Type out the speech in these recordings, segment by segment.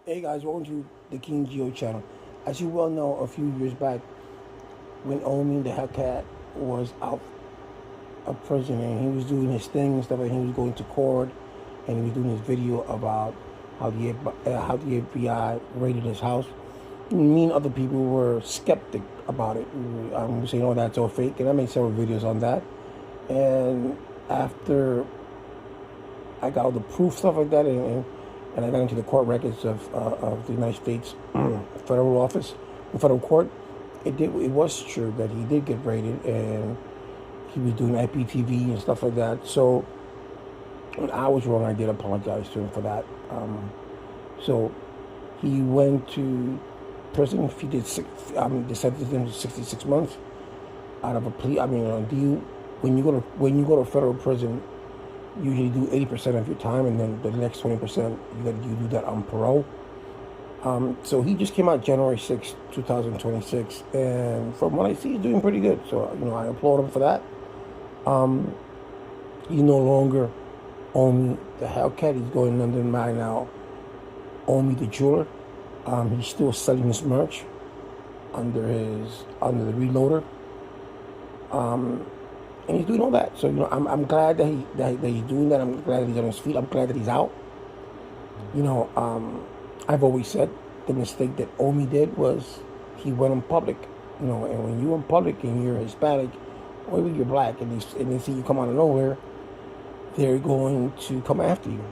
Hey guys, welcome to the King Geo channel. As you well know, a few years back, when Omi the Hellcat was out of prison and he was doing his thing and stuff, and he was going to court, and he was doing his video about how the FBI raided his house. Me and other people were skeptic about it. Saying, "Oh, that's all fake," and I made several videos on that. And after I got all the proof, stuff like that, and I got into the court records of the United States federal office, the federal court. It was true that he did get raided, and he was doing IPTV and stuff like that. So when I was wrong, I did apologize to him for that. So he went to prison. He did they sentenced him to 66 months out of a plea. When you go to federal prison, you usually do 80% of your time, and then the next 20% you do that on parole. So he just came out January 6, 2026, and from what I see, he's doing pretty good. So I applaud him for that. He no longer Omi the Hellcat. He's going under by now Omi the jeweler. He's still selling his merch under the Reloader. And he's doing all that. So I'm glad that he's doing that. I'm glad that he's on his feet. I'm glad that he's out. I've always said the mistake that Omi did was he went in public. And when you're in public and you're Hispanic or even you're black, and they see you come out of nowhere, they're going to come after you.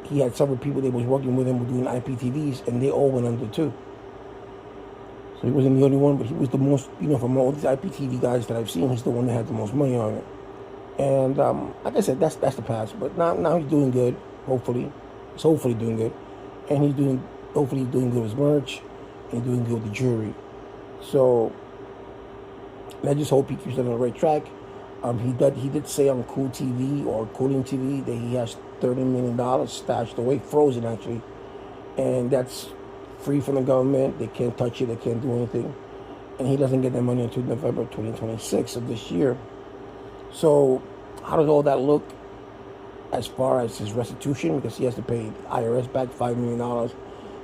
He had several people that was working with him doing IPTVs, and they all went under too. So he wasn't the only one, but he was the most, from all these IPTV guys that I've seen, he's the one that had the most money on it. And like I said, that's the past. But now he's doing good, hopefully. He's hopefully doing good. And hopefully he's doing good with his merch, and doing good with the jewelry. So I just hope he keeps on the right track. He did say on Cool TV or Cooling TV that he has $30 million stashed away, frozen actually. And that's free from the government. They can't touch it. They can't do anything. And he doesn't get that money until November 2026 of this year. So how does all that look as far as his restitution? Because he has to pay IRS back $5 million.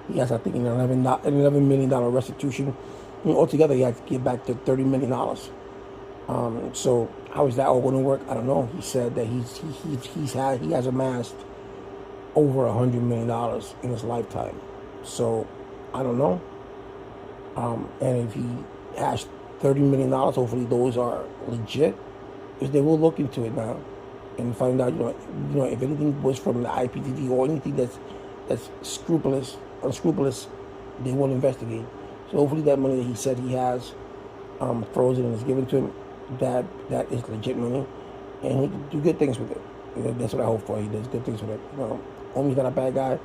He has, I think, an $11 million restitution. Altogether, he has to give back to $30 million. So how is that all going to work? I don't know. He said that he has amassed over $100 million in his lifetime. So I don't know. And if he has $30 million, hopefully those are legit, because they will look into it now and find out, if anything was from the IPTV or anything that's unscrupulous, they will investigate. So hopefully that money that he said he has frozen and is given to him, that is legit money, and he can do good things with it. That's what I hope for. He does good things with it. Omi's not a bad guy.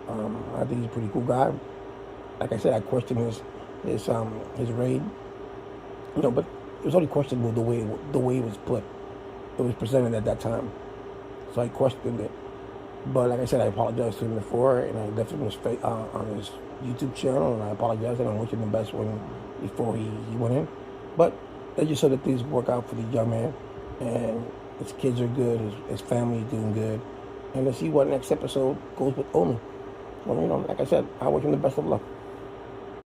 I think he's a pretty cool guy. Like I said, I questioned his raid, but it was only questionable the way it was put. It was presented at that time, so I questioned it. But like I said, I apologized to him before, and I left him on his YouTube channel, and I apologized, and I wish him the best before he went in. But they just so that things work out for the young man, and his kids are good, his family is doing good, and let's see what next episode goes with Omi. Well, like I said, I wish him the best of luck.